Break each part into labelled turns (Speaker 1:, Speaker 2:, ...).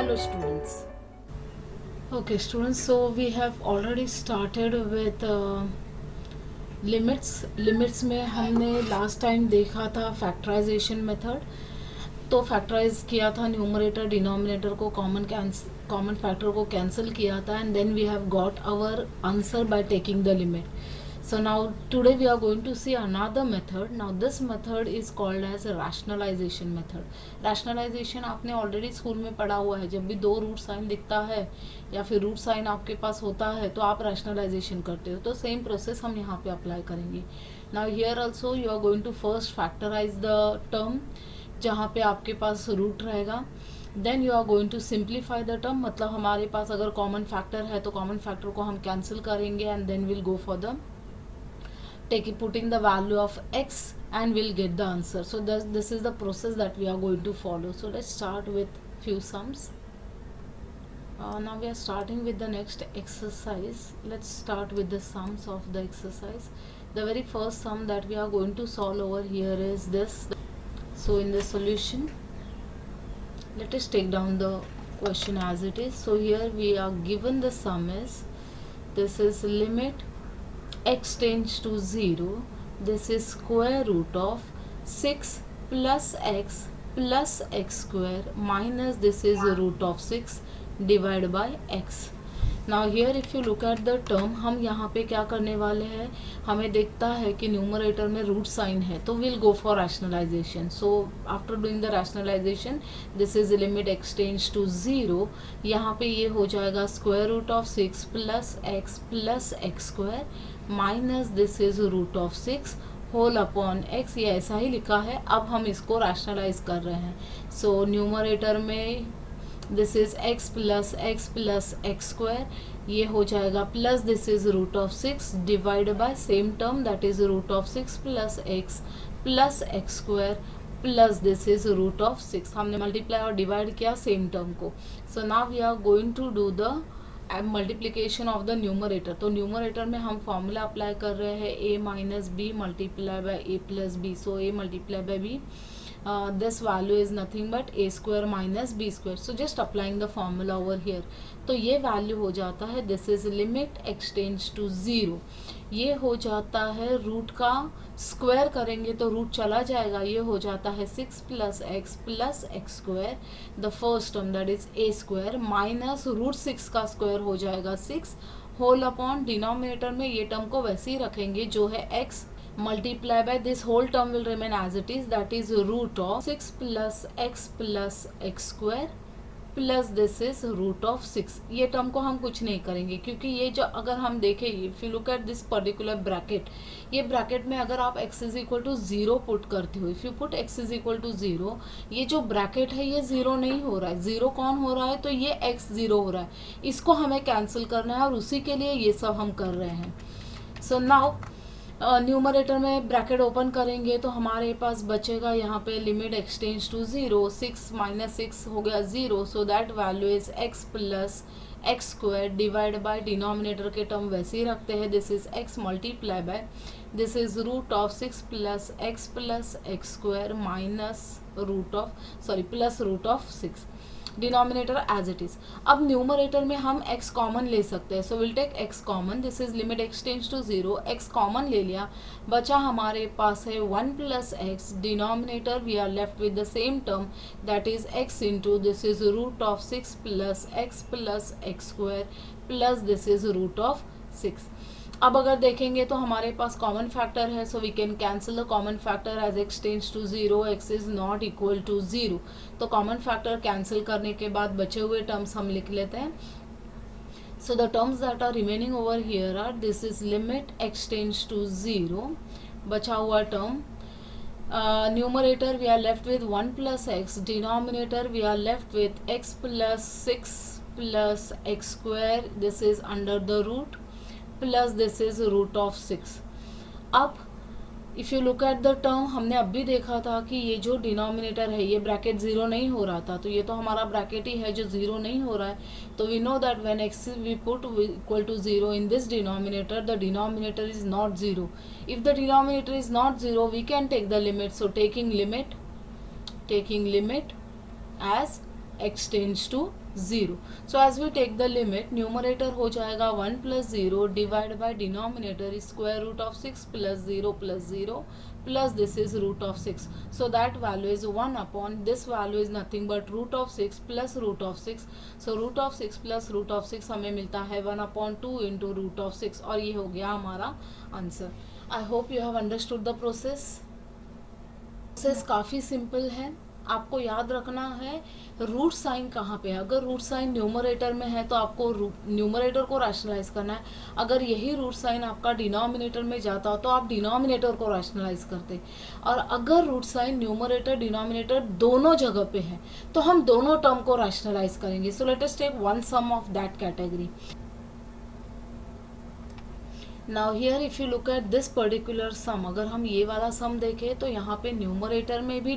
Speaker 1: Hello students. Okay students, so we have already started with limits में हमने last time देखा था factorisation method. तो फैक्टराइज किया था न्यूमरेटर डिनोमिनेटर को कॉमन फैक्टर को कैंसिल किया था and then we have got our answer by taking the limit. So now today we are going to see another method. Now this method is called as a rationalization method. Rationalization आपने already school में पढ़ा हुआ है. जब भी दो root sine दिखता है या फिर रूट साइन आपके पास होता है तो आप rationalization करते हो. तो सेम प्रोसेस हम यहाँ पे अप्लाई करेंगे. Now here also you are going to first factorize the term जहाँ पे आपके पास रूट रहेगा. Then you are going to simplify the term, मतलब हमारे पास अगर कॉमन फैक्टर है तो कॉमन फैक्टर को हम कैंसिल करेंगे and then will go for the putting the value of x and we'll get the answer. So this is the process that we are going to follow. So let's start with few sums. Now we are starting with the next exercise. Let's start with the sums of the exercise. The very first sum that we are going to solve over here is this. So in the solution, let us take down the question as it is. So here we are given the sum is, this is limit x tends to 0, this is square root of 6 plus x square minus this is root of 6 divided by x. Now here if you look at the term, हम यहाँ पे क्या करने वाले हैं, हमें देखता है कि न्यूमरेटर में रूट साइन है तो will go for rationalisation. So after doing the rationalisation this is limit x tends to 0. यहाँ पे ये हो जाएगा square root of 6 plus x square minus this is root of 6 whole upon x. ये ऐसा ही लिखा है. अब हम इसको रैशनलाइज कर रहे हैं. सो न्यूमरेटर में this is x plus x square, ये हो जाएगा plus this is root of 6 divide by same term that is root of 6 plus x square plus this is root of 6. हमने मल्टीप्लाई और divide किया same term को. So now we are going to do the multiplication of the numerator. तो numerator में हम formula apply कर रहे हैं a minus b multiply by a plus b. So a multiply by b, this value is nothing but a square minus b square. So just applying the formula over here. तो ये value हो जाता है this is limit x tends to 0. ये हो जाता है root का स्क्वायर करेंगे तो रूट चला जाएगा. ये हो जाता है 6 plus x square the first term that is a square minus root 6 का स्क्वायर हो जाएगा 6 होल अपॉन डिनोमिनेटर में ये टर्म को वैसे ही रखेंगे जो है x multiply by this whole term will remain as it is, that is root of 6 plus x square plus this is root of 6. ये टर्म को हम कुछ नहीं करेंगे क्योंकि ये जो अगर हम देखें if you look at this particular bracket, ये ब्रैकेट में अगर आप x is equal to 0 put करते हो, if you put x is equal to 0, ये जो ब्रैकेट है ये 0 नहीं हो रहा है. 0 कौन हो रहा है, तो ये x 0 हो रहा है. इसको हमें कैंसिल करना है और उसी के लिए ये सब हम कर रहे हैं. सो नाउ न्यूमरेटर में ब्रैकेट ओपन करेंगे तो हमारे पास बचेगा यहाँ पे limit x tends to 0, 6 minus 6 हो गया 0. So that value is x plus x square divide by denominator के टर्म वैसे ही रखते हैं. This is x multiply by this is root of 6 plus x square minus plus root of 6. Denominator as it is. अब न्यूमरेटर में हम x common ले सकते हैं. So will take x common. This is limit x tends to 0. x common ले लिया, बचा हमारे पास है 1 plus x. Denominator we are left with the same term that is x into this is root of 6 plus x square plus this is root of 6. अब अगर देखेंगे तो हमारे पास कॉमन फैक्टर है. So we can cancel the common factor as x tends to 0, x is not equal to 0. तो common factor cancel करने के बाद बचे हुए टर्म्स हम लिख लेते हैं. So the terms that are remaining over here are this is limit x tends to 0, बचा हुआ term numerator we are left with 1 plus x, denominator we are left with x plus 6 plus x square this is under the root plus this is root of 6. अब if you look at the term, हमने अब भी देखा था कि ये जो denominator है ये ब्रैकेट 0 नहीं हो रहा था, तो ये तो हमारा ब्रैकेट ही है जो 0 नहीं हो रहा है. तो we know that when x we put equal to 0 in this denominator, the denominator is not 0. If the denominator is not 0 we can take the limit. So taking limit as x tends to 0. So as we take the limit, numerator हो जाएगा 1 plus 0 divide by denominator square root of 6 plus 0 plus this is root of 6. So that value is 1 upon this value is nothing but root of 6 plus root of 6. So root of 6 plus root of 6 हमें मिलता है 1 upon 2 into root of 6 और ये हो गया हमारा answer. I hope you have understood the process. Process काफ़ी simple है. आपको याद रखना है रूट साइन कहाँ पे है. अगर रूट साइन न्यूमरेटर में है तो आपको न्यूमरेटर को रैशनलाइज करना है. अगर यही रूट साइन आपका डिनोमिनेटर में जाता हो तो आप डिनोमिनेटर को रैशनलाइज करते. और अगर रूट साइन न्यूमरेटर डिनोमिनेटर दोनों जगह पे है तो हम दोनों टर्म को रैशनलाइज करेंगे. So let us take one sum of that category. Now here if you look at this particular sum, अगर हम ये वाला सम देखें तो यहाँ पे न्यूमरेटर में भी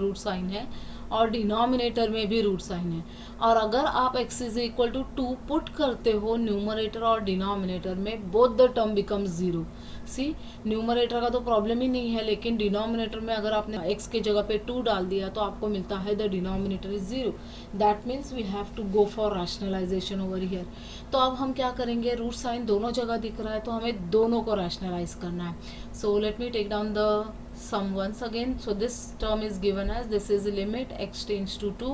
Speaker 1: रूट साइन है और डिनोमिनेटर में भी रूट साइन है. और अगर आप x is equal to 2 put करते हो न्यूमरेटर और डिनोमिनेटर में, both the term becomes 0. See, numerator का तो प्रॉब्लम ही नहीं है, लेकिन डिनोमिनेटर में अगर आपने x के जगह पे 2 डाल दिया तो आपको मिलता है the denominator is 0. That means we have to go for rationalisation over here. तो अब हम क्या करेंगे, रूट साइन दोनों जगह दिख रहा है तो हमें दोनों को रैशनलाइज करना है. So let me take down the sum once again. So this term is given as, this is limit x tends to 2,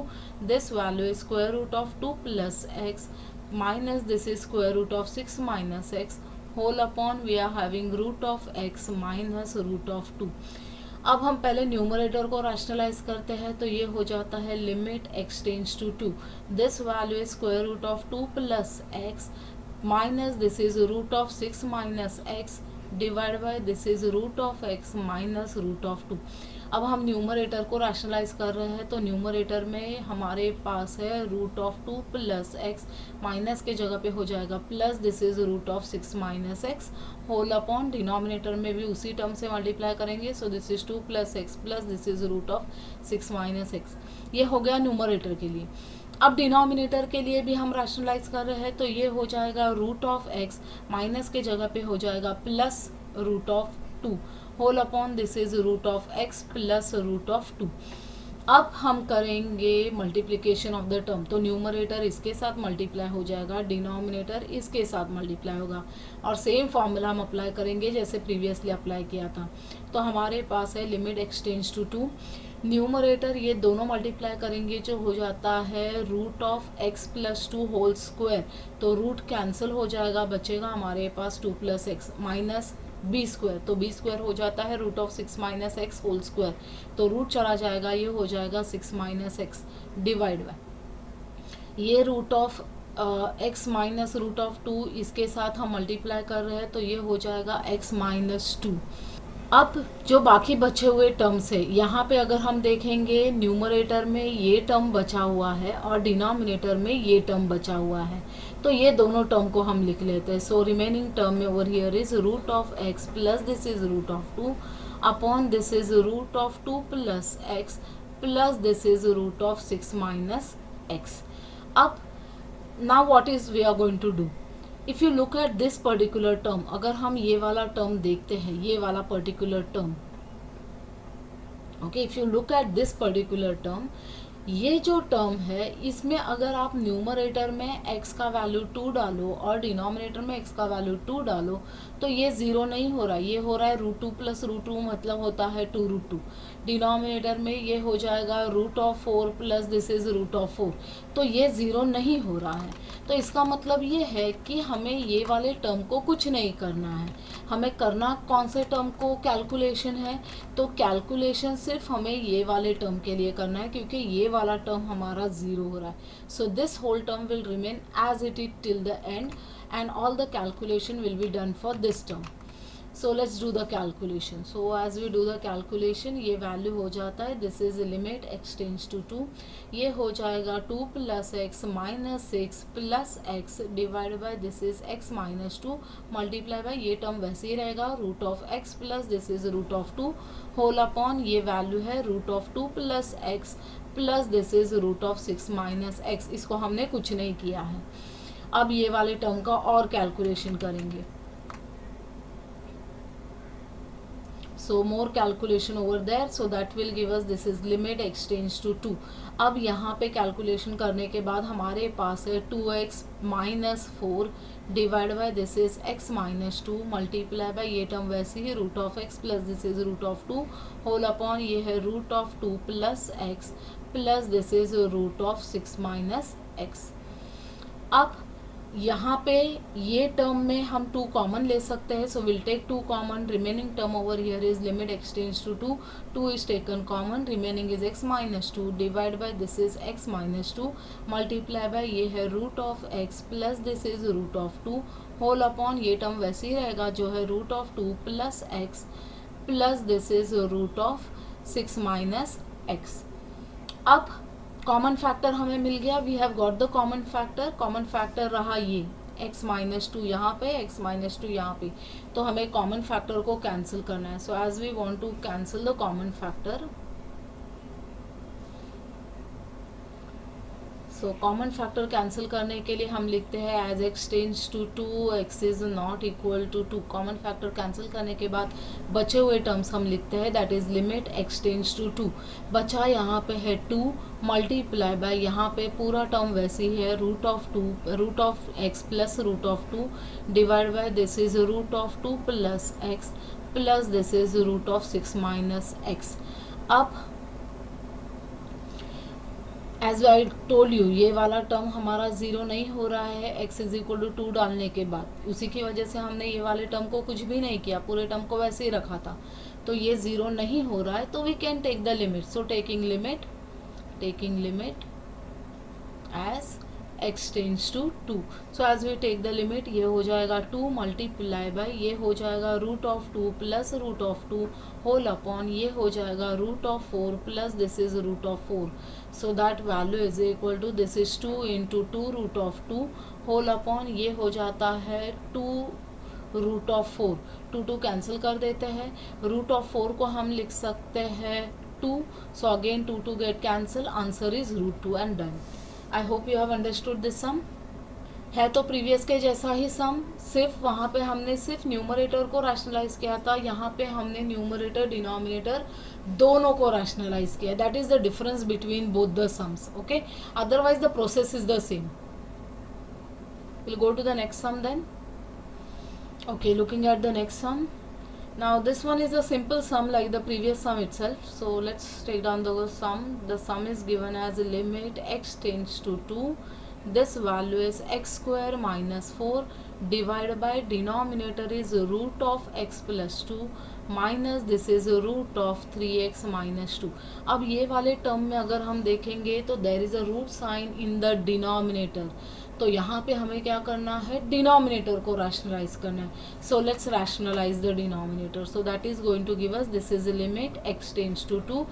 Speaker 1: this value is square root of 2 plus x minus this is square root of 6 minus x whole upon we are having root of x minus root of 2. अब हम पहले numerator को rationalise करते हैं तो ये हो जाता है limit x tends to 2, this value is square root of 2 plus x minus this is root of 6 minus x divide by this is root of x minus root of 2. अब हम न्यूमरेटर को रैशनलाइज कर रहे हैं तो numerator में हमारे पास है root of 2 plus x, minus के जगह पे हो जाएगा plus this is root of 6 minus x whole upon denominator में भी उसी टर्म से मल्टीप्लाई करेंगे. So this is 2 plus x plus this is root of 6 minus x. ये हो गया न्यूमरेटर के लिए. अब डिनोमिनेटर के लिए भी हम रैशनलाइज कर रहे हैं तो ये हो जाएगा रूट ऑफ x, माइनस के जगह पे हो जाएगा plus root of 2 whole upon this is root of x plus root of 2. अब हम करेंगे मल्टीप्लिकेशन ऑफ द टर्म. तो न्यूमरेटर इसके साथ मल्टीप्लाई हो जाएगा, डिनोमिनेटर इसके साथ मल्टीप्लाई होगा और सेम फॉर्मूला हम अप्लाई करेंगे जैसे प्रीवियसली अप्लाई किया था. तो हमारे पास है limit x tends to 2, numerator ये दोनों मल्टीप्लाई करेंगे जो हो जाता है root of x plus 2 whole square. तो रूट कैंसिल हो जाएगा, बचेगा हमारे पास 2 plus x minus b square. तो बी स्क्वायर हो जाता है root of 6 minus x whole square. तो रूट चला जाएगा, ये हो जाएगा 6 माइनस एक्स डिवाइड बाय ये root of x minus root of 2, इसके साथ हम मल्टीप्लाई कर रहे हैं तो ये हो जाएगा x माइनस 2. अब जो बाकी बचे हुए टर्म्स है, यहाँ पे अगर हम देखेंगे न्यूमरेटर में ये टर्म बचा हुआ है और डिनोमिनेटर में ये टर्म बचा हुआ है, तो ये दोनों टर्म को हम लिख लेते हैं. सो रिमेनिंग टर्म में over here is root of x plus this is root of 2 upon this is root of 2 plus x plus this is root of 6 minus x. अब now what is we are going to do, if you look at this particular term, अगर हम ये वाला term देखते हैं, ये वाला particular term, okay, if you look at this particular term, ये जो टर्म है इसमें अगर आप न्यूमरेटर में x का वैल्यू 2 डालो और डिनोमिनेटर में x का वैल्यू 2 डालो तो ये ज़ीरो नहीं हो रहा, ये हो रहा है रूट 2 प्लस रूट 2 मतलब होता है 2 रूट 2. डिनोमिनेटर में ये हो जाएगा root of 4 plus this is root of 4. तो ये ज़ीरो नहीं हो रहा है. तो इसका मतलब ये है कि हमें ये वाले टर्म को कुछ नहीं करना है. हमें करना कौन से टर्म को, कैलकुलेशन है. तो कैलकुलेशन सिर्फ हमें ये वाले टर्म के लिए करना है क्योंकि ये वाला टर्म हमारा ज़ीरो हो रहा है. So this whole term will remain as it is till the end and all the calculation will be done for this term. So let's do the calculation. So as we do the calculation, ये value हो जाता है, this is limit x tends to 2, ये हो जाएगा 2 plus x minus 6 plus x divided by this is x minus 2 multiply by ये term वैसे ही रहेगा root of x plus this is root of 2 whole upon ये value है root of 2 plus x plus this is root of 6 minus x. इसको हमने कुछ नहीं किया है. अब ये वाले टर्म का और कैलकुलेशन करेंगे. so more calculation over there, so that will give us this is limit x tends to 2. अब यहाँ पे कैलकुलेशन करने के बाद हमारे पास है 2x minus 4 divide by this is x minus 2 multiply by ये टर्म वैसे ही root of x plus this is root of 2 whole upon ये है root of 2 plus x plus this is root of 6 minus x. अब यहाँ पे ये term में हम 2 कॉमन ले सकते हैं, so will take 2 common. Remaining term over here is limit x tends to 2, 2 is taken common, remaining is x minus 2 divide by this is x minus 2 multiply by ये है root of x plus this is root of 2 whole upon ये term वैसे ही रहेगा जो है root of 2 plus x plus this is root of 6 minus x. अब common factor हमें मिल गया, we have got the common factor. Common factor रहा ये x माइनस 2 यहाँ पे, x माइनस 2 यहाँ पे, तो हमें कॉमन फैक्टर को कैंसिल करना है. So as we want to cancel the common factor, so common factor cancel करने के लिए हम लिखते हैं as x tends to 2 x is not equal to 2. Common factor cancel करने के बाद बचे हुए टर्म्स हम लिखते हैं that is limit x tends to 2. बचा यहाँ पे है 2 मल्टीप्लाई बाय यहाँ पे पूरा टर्म वैसे ही है root of 2 root of x plus root of 2 divide by this is root of 2 plus x plus this is root of 6 minus x. अब एज आई टोल्ड यू ये वाला टर्म हमारा ज़ीरो नहीं हो रहा है x इज इक्वल टू 2 डालने के बाद, उसी की वजह से हमने ये वाले टर्म को कुछ भी नहीं किया, पूरे टर्म को वैसे ही रखा था. तो ये ज़ीरो नहीं हो रहा है, तो we can take the limit. So taking limit as x tends to 2. So as we take the limit ये हो जाएगा 2 मल्टीप्लाई बाय ये हो जाएगा root of 2 plus root of 2 whole upon ये हो जाएगा root of 4 plus this is root of 4. So that value is equal to this is 2 into 2 root of 2 whole upon ये हो जाता है 2 रूट ऑफ 4. 2 कैंसिल कर देते हैं, रूट ऑफ 4 को हम लिख सकते हैं 2. So again 2 get cancel, answer is root 2 and done. I hope you have understood this sum. है तो प्रीवियस के जैसा ही सम, सिर्फ वहाँ पे हमने सिर्फ न्यूमरेटर को रैशनलाइज किया था, यहाँ पे हमने न्यूमरेटर डिनोमिनेटर दोनों को रैशनलाइज किया. That is the difference between both the sums. Okay, otherwise the process is the same. Will go to the next sum then. Okay, looking at the next sum. Now this one is a simple sum like the previous sum itself. So let's take down the sum. The sum is given as a limit x tends to 2. This value is x square minus 4 divided by denominator is root of x plus 2 minus this is root of 3x minus 2. अब ये वाले term में अगर हम देखेंगे तो there is a root sign in the denominator, तो यहाँ पे हमें क्या करना है, डिनोमिनेटर को रैशनलाइज करना है. So let's rationalise the denominator. So that is going to give us this is limit x tends to 2.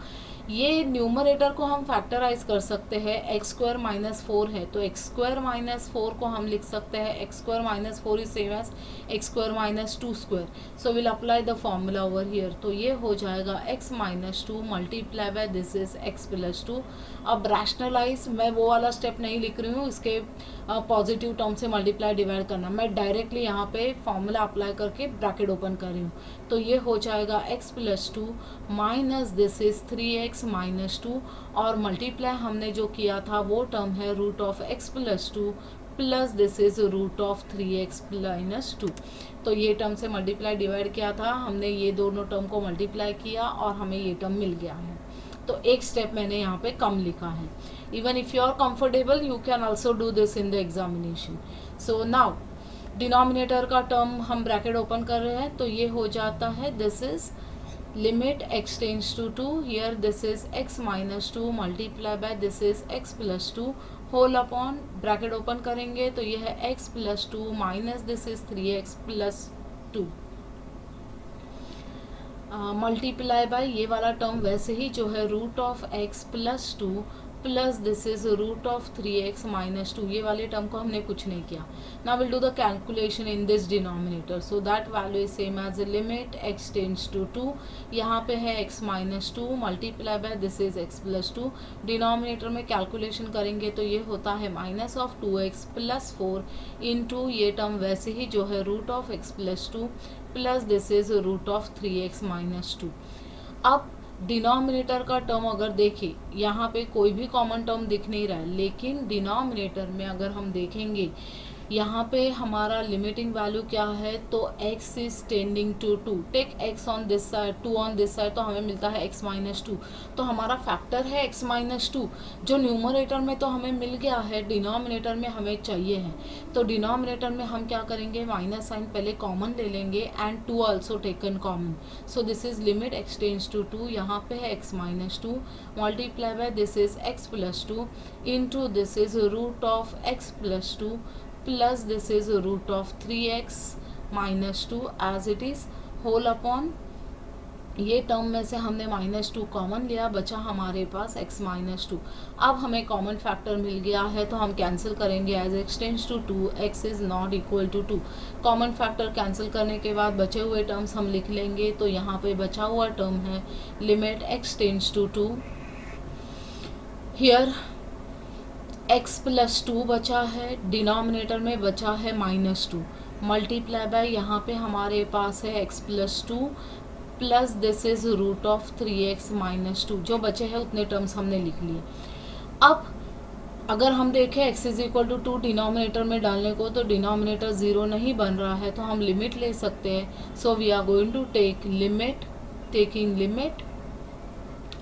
Speaker 1: ये न्यूमरेटर को हम फैक्टराइज कर सकते हैं, एक्स स्क्वायर माइनस 4 है तो एक्स स्क्वायर माइनस 4 को हम लिख सकते हैं x square minus 4 is same as x square minus 2 square. So will apply the formula over here. तो ये हो जाएगा x minus 2 multiply by this is x plus 2. अब रैशनलाइज मैं वो वाला स्टेप नहीं लिख रही हूँ, इसके पॉजिटिव टर्म से मल्टीप्लाई डिवाइड करना, मैं डायरेक्टली यहाँ पे फॉर्मूला अप्लाई करके ब्रैकेट ओपन कर रही हूँ. तो ये हो जाएगा x plus 2 minus this is 3x minus 2 और मल्टीप्लाई हमने जो किया था वो टर्म है root of x plus 2 plus this is root of 3x minus 2. तो ये टर्म से मल्टीप्लाई डिवाइड किया था हमने, ये दोनों टर्म को मल्टीप्लाई किया और हमें ये टर्म मिल गया है. तो एक स्टेप मैंने यहाँ पे कम लिखा है. Even if you are comfortable you can also do this in the examination. So now denominator का टर्म हम ब्रैकेट ओपन कर रहे हैं, तो ये हो जाता है this is limit x tends to 2. Here this is x minus 2 multiply by this is x plus 2 whole upon bracket open करेंगे तो ये है x plus 2 minus this is 3x plus 2 multiply by ये वाला टर्म वैसे ही जो है root of x plus 2 plus this is root of 3x minus 2, ये वाले टर्म को हमने कुछ नहीं किया. Now will do the calculation in this denominator. So that value is same as limit x tends to 2, यहाँ पे है x minus 2 multiply by this is x plus 2. Denominator में कैलकुलेशन करेंगे तो ये होता है minus of 2x plus 4 into ये टर्म वैसे ही जो है root of x plus 2 plus this is root of 3x minus 2. अब डिनोमिनेटर का टर्म अगर देखें, यहाँ पे कोई भी कॉमन टर्म दिख नहीं रहा है, लेकिन डिनोमिनेटर में अगर हम देखेंगे यहाँ पे हमारा लिमिटिंग वैल्यू क्या है, तो x is tending to 2. Take x on this side, 2 on this side, तो हमें मिलता है x माइनस 2. तो हमारा फैक्टर है x माइनस 2, जो न्यूमरेटर में तो हमें मिल गया है, डिनोमिनेटर में हमें चाहिए है. तो डिनोमिनेटर में हम क्या करेंगे, माइनस साइन पहले कॉमन ले लेंगे and 2 also taken common. So this is limit x tends to 2, यहाँ पे है x minus 2 multiply by this is x plus 2 into this is root of x plus 2 plus this is root of 3x minus 2 as it is whole upon, ये term में से हमने minus 2 common लिया, बचा हमारे पास x माइनस 2. अब हमें कॉमन फैक्टर मिल गया है तो हम कैंसिल करेंगे as x tends to 2 x is not equal to 2. Common factor cancel करने के बाद बचे हुए टर्म्स हम लिख लेंगे. तो यहाँ पे बचा हुआ टर्म है limit x tends to 2, here x plus 2 बचा है, डिनोमिनेटर में बचा है माइनस 2 मल्टीप्लाई बाय यहाँ पे हमारे पास है x plus 2 plus this is root of 3x minus 2. जो बचे हैं उतने टर्म्स हमने लिख लिए. अब अगर हम देखें x is equal to 2 denominator में डालने को, तो डिनोमिनेटर 0 नहीं बन रहा है, तो हम लिमिट ले सकते हैं. So we are going to take limit, taking limit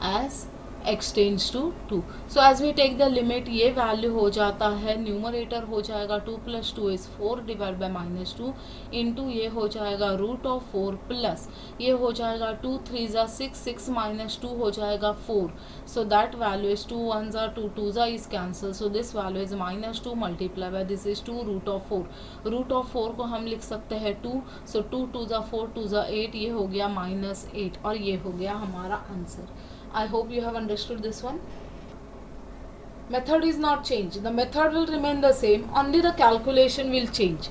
Speaker 1: as x tends to 2. So as we take the limit, ये वैल्यू हो जाता है, न्यूमरेटर हो जाएगा 2 plus 2 is 4 divide by minus 2 into ये हो जाएगा रूट ऑफ 4 प्लस ये हो जाएगा 2 3 ज़ा 6, 6 माइनस 2 हो जाएगा 4. सो दैट वैल्यू इज 2 1 ज़ा 2, 2 ज़ा is cancel. So this value is minus 2 multiply by this is 2 root of 4. Root of 4 को हम लिख सकते हैं 2. सो 2 2 ज़ा 4, 2 ज़ा 8, ये हो गया माइनस 8 और ये हो गया हमारा answer. I hope you have understood this one. Method is not changed. The method will remain the same. Only the calculation will change.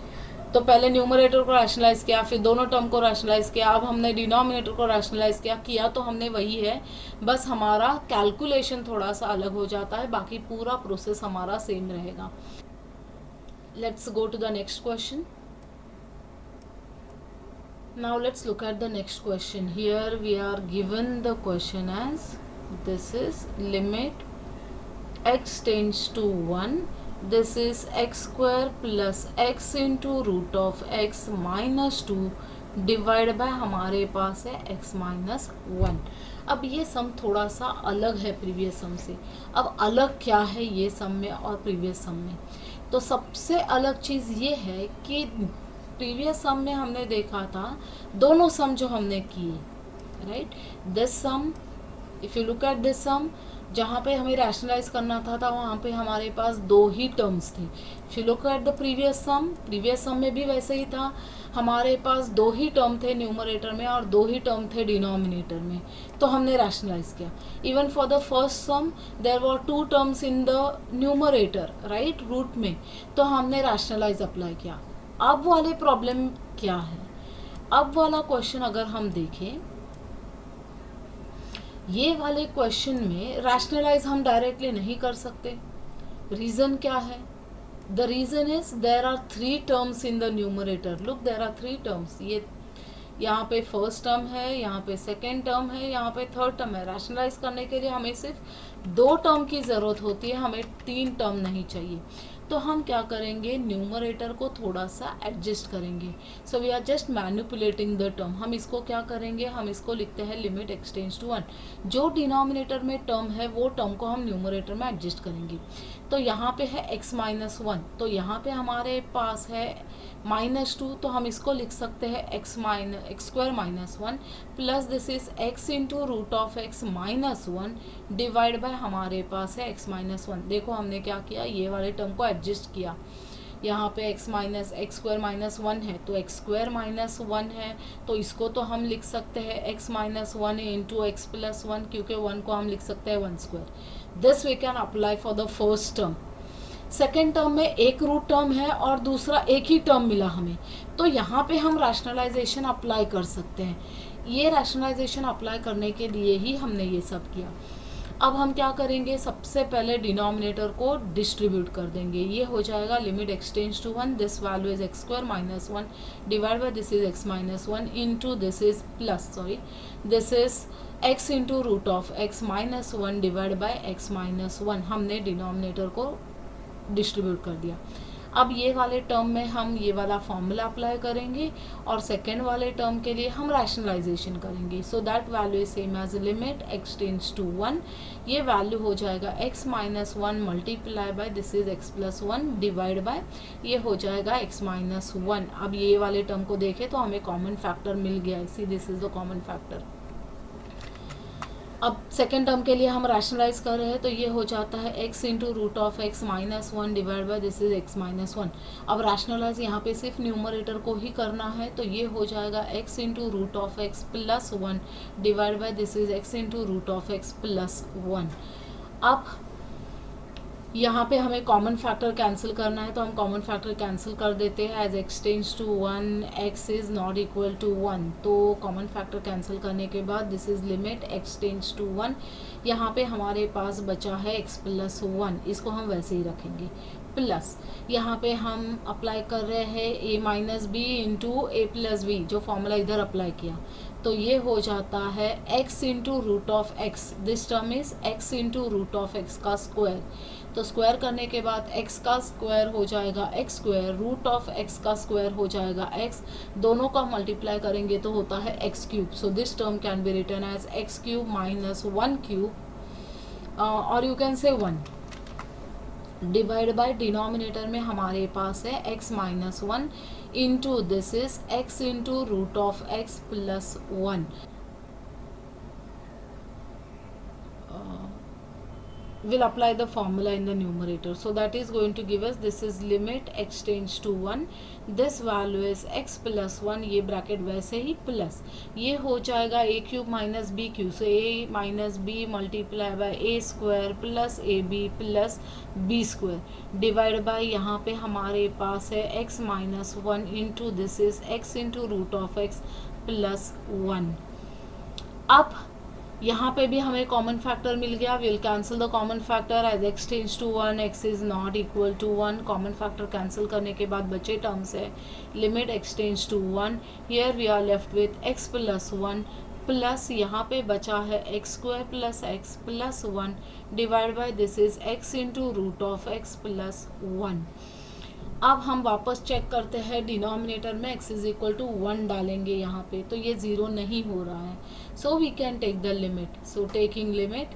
Speaker 1: तो पहले न्यूमरेटर को रैशनलाइज किया, फिर दोनों टर्म को रैशनलाइज किया, अब हमने डिनोमिनेटर को रैशनलाइज किया तो हमने वही है, बस हमारा कैलकुलेशन थोड़ा सा अलग हो जाता है, बाकी पूरा प्रोसेस हमारा सेम रहेगा. Let's go to the next question. Now let's look at the next question. Here we are given the question as this is limit x tends to 1. This is x square plus x into root of x minus 2 divide by हमारे पास है x minus 1. अब ये सम थोड़ा सा अलग है previous सम से. अब अलग क्या है ये सम में और प्रीवियस सम में, तो सबसे अलग चीज़ ये है कि प्रीवियस सम में हमने देखा था दोनों सम जो हमने किए, right, this sum, if you look at this sum, जहाँ पे हमें रैशनलाइज करना था वहाँ पे हमारे पास 2 ही टर्म्स थे. If you look at the previous sum में भी वैसे ही था, हमारे पास 2 ही टर्म थे न्यूमरेटर में और 2 ही टर्म थे डिनोमिनेटर में, तो हमने रैशनलाइज किया. Even for the first sum there were 2 terms in the numerator, right, root में, तो हमने रैशनलाइज अप्लाई किया. अब वाले प्रॉब्लम क्या है, अब वाला क्वेश्चन अगर हम देखें, ये वाले क्वेश्चन में रैशनलाइज हम डायरेक्टली नहीं कर सकते. रीज़न क्या है? The reason is there are 3 terms in the numerator. Look, there are 3 terms. ये यहाँ पे फर्स्ट टर्म है, यहाँ पे सेकेंड टर्म है, यहाँ पे थर्ड टर्म है. रैशनलाइज करने के लिए हमें सिर्फ 2 टर्म की ज़रूरत होती है, हमें 3 टर्म नहीं चाहिए. तो हम क्या करेंगे, न्यूमरेटर को थोड़ा सा एडजस्ट करेंगे. So we are just manipulating the term. हम इसको क्या करेंगे, हम इसको लिखते हैं लिमिट x टेंड्स टू 1. जो डिनोमिनेटर में टर्म है वो टर्म को हम न्यूमरेटर में एडजस्ट करेंगे. तो यहाँ पे है x माइनस 1, तो यहाँ पे हमारे पास है माइनस 2, तो हम इसको लिख सकते हैं x square minus 1 plus this is x into root of x minus 1 divide by हमारे पास है x माइनस 1. देखो हमने क्या किया, ये वाले टर्म को एडजस्ट किया. यहाँ पे x minus x square minus 1 है तो x स्क्वायर माइनस 1 है, तो इसको तो हम लिख सकते हैं x minus 1 into x plus 1, क्योंकि 1 को हम लिख सकते हैं 1 square. This we can apply for the first term. Second term में एक रूट टर्म है और दूसरा एक ही टर्म मिला हमें, तो यहाँ पे हम रैशनलाइजेशन अप्लाई कर सकते हैं। ये रैशनलाइजेशन अप्लाई करने के लिए ही हमने ये सब किया। अब हम क्या करेंगे, सबसे पहले डिनोमिनेटर को डिस्ट्रीब्यूट कर देंगे। ये हो जाएगा लिमिट x tends to 1, this value is x square minus 1 divide by this is x minus 1 into this is plus this is x into root of x minus 1 divide by x minus 1। हमने denominator को distribute कर दिया। अब ये वाले term में हम ये वाला फॉर्मूला अप्लाई करेंगे और सेकेंड वाले टर्म के लिए हम रैशनलाइजेशन करेंगे। So that value is same as limit x tends to 1। ये वैल्यू हो जाएगा x minus 1 multiply by this is x plus 1 divide by ये हो जाएगा x माइनस 1। अब ये वाले टर्म को देखें तो हमें कॉमन फैक्टर मिल गया है, see this is the common factor. अब सेकेंड टर्म के लिए हम रैशनलाइज कर रहे हैं तो ये हो जाता है x into root of x minus 1 divide by this is x minus 1। अब रैशनलाइज यहाँ पे सिर्फ न्यूमरेटर को ही करना है तो ये हो जाएगा x into root of x plus 1 divide by this is x into root of x plus 1। अब यहाँ पे हमें कॉमन फैक्टर कैंसिल करना है तो हम कॉमन फैक्टर कैंसिल कर देते हैं। As x tends to 1 x is not equal to 1, तो कॉमन फैक्टर कैंसिल करने के बाद this is limit x tends to 1। यहाँ पे हमारे पास बचा है x प्लस 1, इसको हम वैसे ही रखेंगे प्लस यहाँ पे हम अप्लाई कर रहे हैं a minus B into A plus b, जो फॉर्मूला इधर अप्लाई किया तो ये हो जाता है x into root of x. This term is x into root of x का स्क्वायर, तो स्क्वायर करने के बाद x का स्क्वायर हो जाएगा x square, root of x का स्क्वायर हो जाएगा x, दोनों का मल्टीप्लाई करेंगे तो होता है x cube. So this term can be written as x cube minus 1 cube और you can say 1 divide by denominator में हमारे पास है x minus 1 into this is x into root of x plus 1। We'll apply the formula in the numerator, so that is going to give us this is limit x tends to 1, this value is x plus 1, ये bracket वैसे ही plus ये हो जाएगा a cube minus b cube, so a minus b multiply by a square plus a b plus b square divide by यहाँ पे हमारे पास है x minus 1 into this is x into root of x plus 1। अब यहाँ पे भी हमें कॉमन फैक्टर मिल गया। Will cancel the common factor as x tends to 1 x is not equal to 1। Common factor cancel करने के बाद बचे टर्म्स है limit x tends to 1, here we are left with x plus 1 plus यहाँ पे बचा है x square plus x plus 1 divide by this is x into root of x plus 1। अब हम वापस चेक करते हैं डिनोमिनेटर में x इज इक्वल टू 1 डालेंगे यहाँ पे तो ये 0 नहीं हो रहा है, so we can take the limit. So taking limit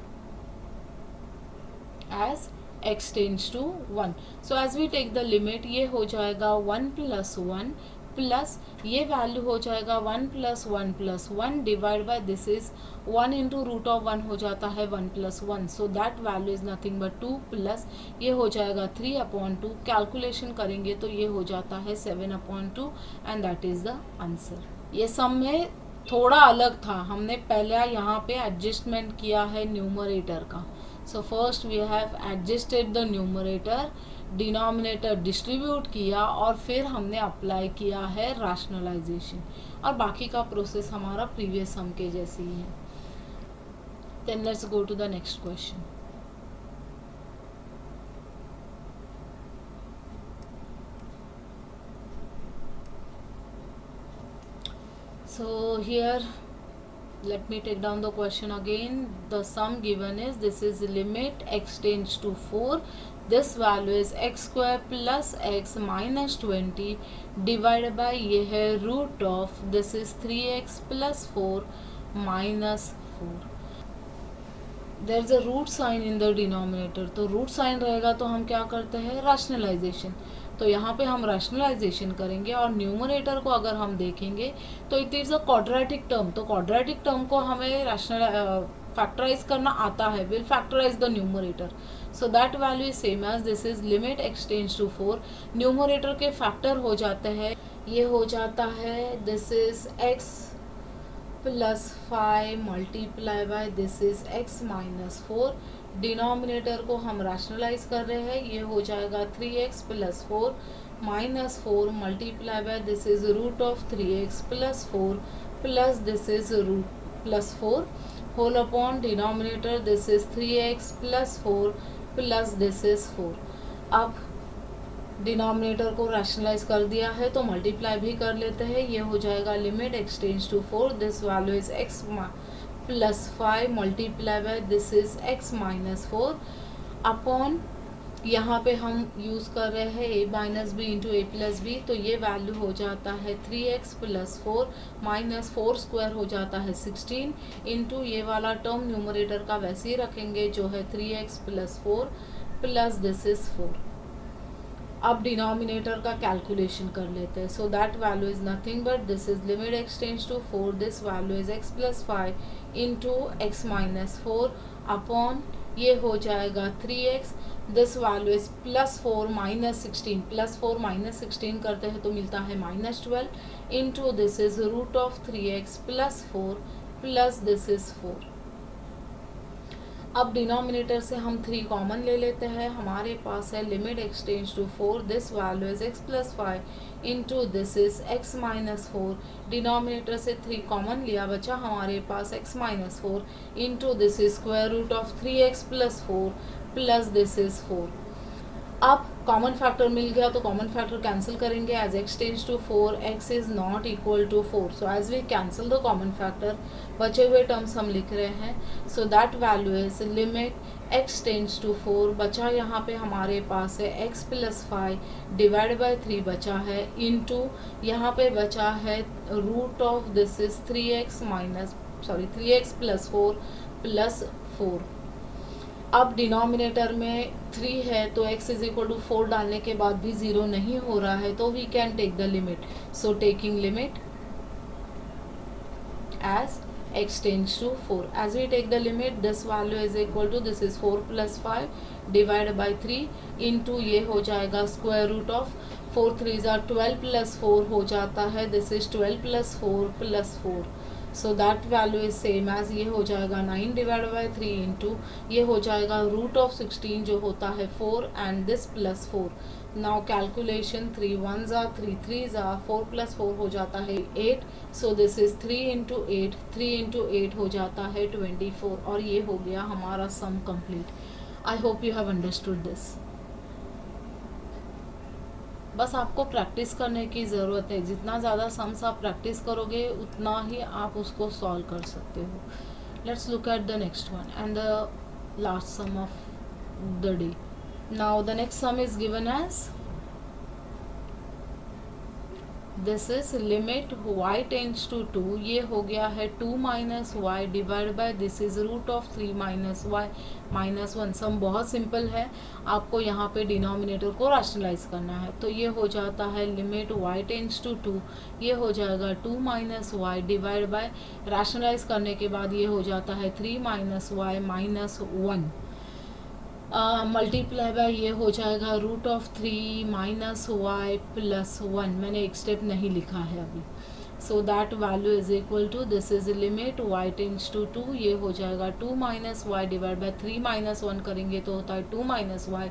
Speaker 1: as x tends to 1, so as we take the limit ये हो जाएगा 1 प्लस 1 प्लस ये वैल्यू हो जाएगा 1 plus 1 plus 1 divide by this is 1 into root of 1 हो जाता है 1 plus 1, so that value is nothing but 2 plus ये हो जाएगा 3/2। कैलकुलेशन करेंगे तो ये हो जाता है 7/2 and that is the answer. ये सम में थोड़ा अलग था, हमने पहले यहाँ पे एडजस्टमेंट किया है न्यूमरेटर का। So first we have adjusted the numerator, denominator distribute किया और फिर हमने अप्लाई किया है रैशनलाइजेशन, और बाकी का प्रोसेस हमारा प्रीवियस सम के जैसे ही है। Then let's go to the next question. So here let me take down the question again. The sum given is this is limit x tends to 4, this value is x square plus x minus 20 divided by ये है root of this is 3x plus 4 minus 4. There is a root sign in the denominator, तो root sign रहेगा तो हम क्या करते हैं rationalisation, तो यहाँ पे हम रैशनलाइजेशन करेंगे। और न्यूमरेटर को अगर हम देखेंगे तो it is a quadratic term, तो क्वाड्रेटिक टर्म को हमें फैक्टराइज करना आता है। Will factorise the numerator, So that value is same as this is limit x tends to 4. Numerator के फैक्टर हो जाते हैं, ये हो जाता है this is x plus 5 multiply by this is x minus 4. Denominator को हम रैशनलाइज कर रहे हैं, ये हो जाएगा 3x plus 4 minus 4 multiply by this is root of 3x plus 4 plus this is root plus 4 whole upon denominator this is 3x plus 4 plus this is 4. अब denominator को रैशनलाइज कर दिया है तो मल्टीप्लाई भी कर लेते हैं, ये हो जाएगा limit x tends to 4. This value is x plus 5 multiply by this is x minus 4 upon यहाँ पे हम यूज़ कर रहे हैं a minus B into A plus B, तो ये वैल्यू हो जाता है 3x प्लस 4 माइनस 4 स्क्वायर हो जाता है 16 इंटू ये वाला टर्म न्यूमरेटर का वैसे ही रखेंगे जो है 3x plus 4 plus this is 4. अब डिनोमिनेटर का कैलकुलेशन कर लेते हैं. So that value is nothing but this is limit x tends to 4. This value is x plus 5 into x minus 4 upon ये हो जाएगा 3x. This value is plus 4 minus 16. Plus 4 minus 16 करते हैं तो मिलता है minus 12 into this is root of 3x plus 4 plus this is 4. अब denominator से हम 3 कॉमन ले लेते हैं, हमारे पास है limit x tends to 4. This value is x plus 5 into this is x minus 4. Denominator से 3 कॉमन लिया, बचा हमारे पास x minus 4 into this is square root of 3x plus 4 plus this is 4. अब कॉमन फैक्टर मिल गया तो common factor cancel करेंगे. As x tends to 4 x is not equal to 4. So as we cancel the common factor बचे हुए terms हम लिख रहे हैं. So that value is limit x tends to 4. बचा यहाँ पे हमारे पास है x प्लस 5 डिवाइड बाय 3 बचा है इंटू यहाँ पे बचा है root of this is 3x plus 4 plus 4. अब डिनोमिनेटर में 3 है तो x इज इक्वल टू 4 डालने के बाद भी 0 नहीं हो रहा है तो we can take the limit. So taking limit as x tends to 4. As we take the limit, this value is equal to this is 4 plus 5 divided by 3 into ये हो जाएगा square root of 4 3s are 12 plus 4 हो जाता है, this is 12 plus 4 plus 4. So that value is same as ये हो जाएगा 9 divided by 3 into ये हो जाएगा root of 16 जो होता है 4 and this plus 4. Now calculation 3 1s are 3 3s are 4 plus 4 हो जाता है 8. So this is 3 into 8 3 into 8 हो जाता है 24 और ये हो गया हमारा sum complete. I hope you have understood this. बस आपको प्रैक्टिस करने की ज़रूरत है. जितना ज़्यादा सम्स आप प्रैक्टिस करोगे उतना ही आप उसको सॉल्व कर सकते हो. Let's look at the next one and the last sum of the day. Now the next sum is given as this is limit y tends to 2. ये हो गया है 2 minus y divide by this is root of 3 minus y minus 1. Sum बहुत simple है, आपको यहाँ पे denominator को रैशनलाइज करना है. तो ये हो जाता है लिमिट y टेंड्स टू 2. ये हो जाएगा 2 minus y divide by rationalise करने के बाद ये हो जाता है 3 minus y minus 1 multiply by ये हो जाएगा root of 3 minus y plus 1. मैंने एक स्टेप नहीं लिखा है अभी. So that value is equal to this is limit y tends to 2. ये हो जाएगा 2 minus y divide by 3 minus 1 करेंगे तो होता है 2 माइनस वाई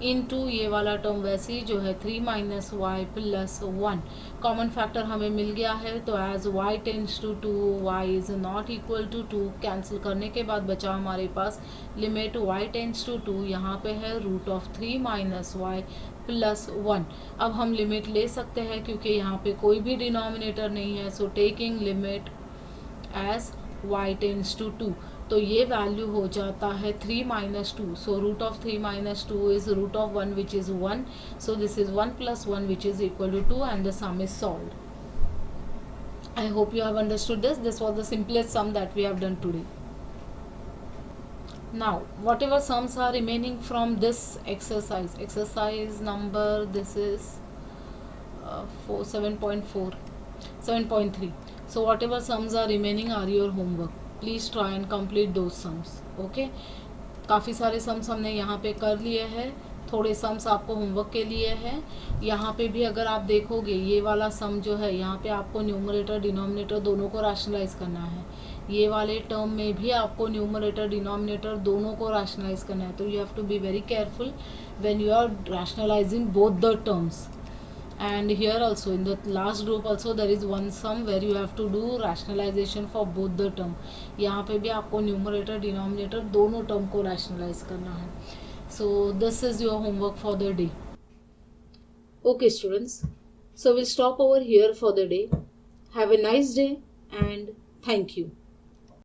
Speaker 1: इंटू ये वाला टर्म वैसे ही जो है 3 minus y plus 1. Common factor हमें मिल गया है तो as y tends to 2 y is not equal to 2. Cancel करने के बाद बचा हमारे पास लिमिट y टेंड्स टू 2. यहाँ पे है root of 3 minus y plus 1. अब हम लिमिट ले सकते हैं क्योंकि यहाँ पे कोई भी डिनोमिनेटर नहीं है. So taking limit as y tends to 2. तो ये वैल्यू हो जाता है 3 minus 2. So root of 3 minus 2 is root of 1 which is 1. So this is 1 plus 1 which is equal to 2 and the sum is solved. I hope you have understood this. This was the simplest sum that we have done today. Now whatever sums are remaining from this exercise number this is 7.3. So whatever sums are remaining are your homework. Please try and complete those sums. Okay, काफ़ी सारे sums हमने यहाँ पे कर लिए हैं, थोड़े sums आपको होमवर्क के लिए हैं। यहाँ पे भी अगर आप देखोगे ये वाला सम जो है, यहाँ पे आपको न्यूमरेटर डिनोमिनेटर दोनों को रैशनलाइज करना है। ये वाले टर्म में भी आपको न्यूमरेटर डिनोमिनेटर दोनों को रैशनलाइज करना है। तो you have to be very careful when you are rationalizing both the terms. And here also in the last group also there is one sum where you have to do rationalization for both the term. यहाँ पे भी आपको numerator denominator दोनों term को rationalize करना है. So this is your homework for the day. Okay students, so we'll stop over here for the day. Have a nice day and thank you.